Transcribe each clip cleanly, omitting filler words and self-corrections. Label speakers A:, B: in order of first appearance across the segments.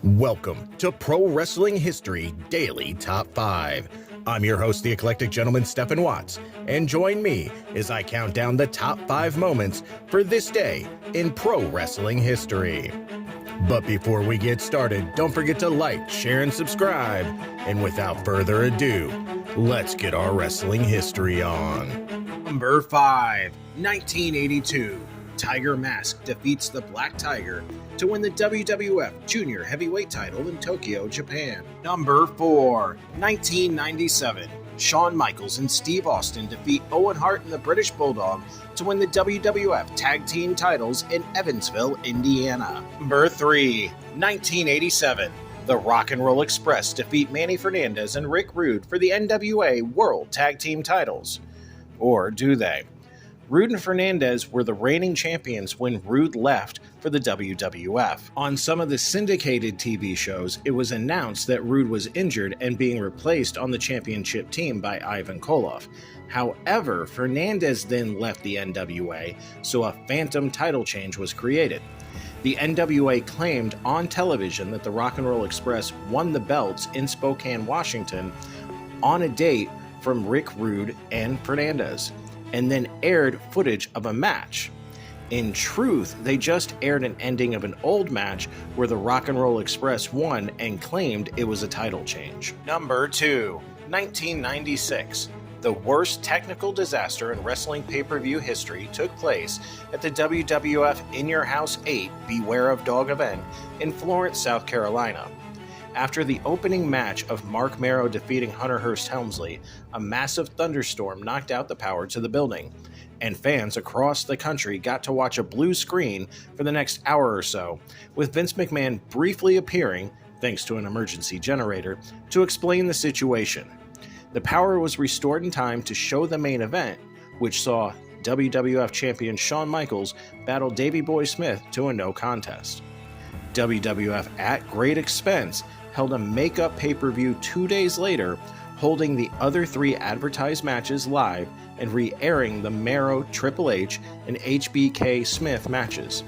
A: Welcome to Pro Wrestling History Daily Top 5. I'm your host, the eclectic gentleman, Stephen Watts, and join me as I count down the top 5 moments for this day in pro wrestling history. But before we get started, don't forget to like, share, and subscribe. And without further ado, let's get our wrestling history on. Number 5, 1982. Tiger Mask defeats the Black Tiger to win the WWF Junior Heavyweight title in Tokyo, Japan. Number 4, 1997. Shawn Michaels and Steve Austin defeat Owen Hart and the British Bulldog to win the WWF Tag Team titles in Evansville, Indiana. Number 3, 1987. The Rock and Roll Express defeat Manny Fernandez and Rick Rude for the NWA World Tag Team titles. Or do they? Rude and Fernandez were the reigning champions when Rude left for the WWF. On some of the syndicated TV shows, it was announced that Rude was injured and being replaced on the championship team by Ivan Koloff. However, Fernandez then left the NWA, so a phantom title change was created. The NWA claimed on television that the Rock and Roll Express won the belts in Spokane, Washington, on a date from Rick Rude and Fernandez, and then aired footage of a match. In truth, they just aired an ending of an old match where the Rock and Roll Express won and claimed it was a title change. Number 2, 1996. The worst technical disaster in wrestling pay-per-view history took place at the WWF In Your House 8 Beware of Dog event in Florence, South Carolina. After the opening match of Mark Marrow defeating Hunter Hearst Helmsley, a massive thunderstorm knocked out the power to the building, and fans across the country got to watch a blue screen for the next hour or so, with Vince McMahon briefly appearing, thanks to an emergency generator, to explain the situation. The power was restored in time to show the main event, which saw WWF champion Shawn Michaels battle Davey Boy Smith to a no contest. WWF, at great expense, held a makeup pay-per-view 2 days later, holding the other 3 advertised matches live and re-airing the Marrow, Triple H, and HBK Smith matches.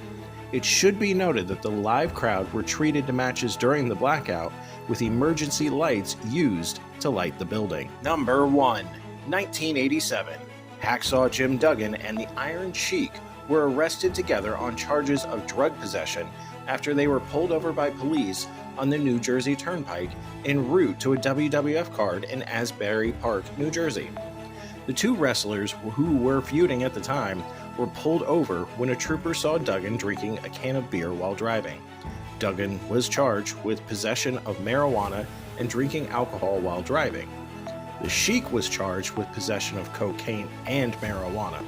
A: It should be noted that the live crowd were treated to matches during the blackout, with emergency lights used to light the building. Number 1, 1987. Hacksaw Jim Duggan and the Iron Sheik were arrested together on charges of drug possession after they were pulled over by police on the New Jersey Turnpike en route to a WWF card in Asbury Park, New Jersey. The two wrestlers, who were feuding at the time, were pulled over when a trooper saw Duggan drinking a can of beer while driving. Duggan was charged with possession of marijuana and drinking alcohol while driving. The Sheik was charged with possession of cocaine and marijuana.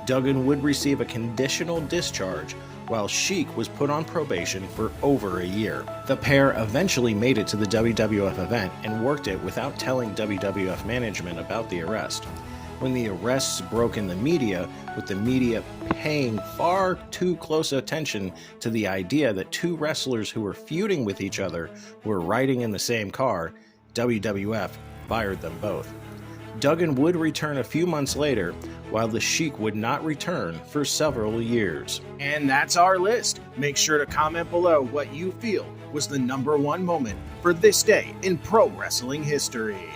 A: Duggan would receive a conditional discharge, while Sheik was put on probation for over a year. The pair eventually made it to the WWF event and worked it without telling WWF management about the arrest. When the arrests broke in the media, with the media paying far too close attention to the idea that two wrestlers who were feuding with each other were riding in the same car, WWF fired them both. Duggan would return a few months later, while the Sheik would not return for several years. And that's our list. Make sure to comment below what you feel was the number 1 moment for this day in pro wrestling history.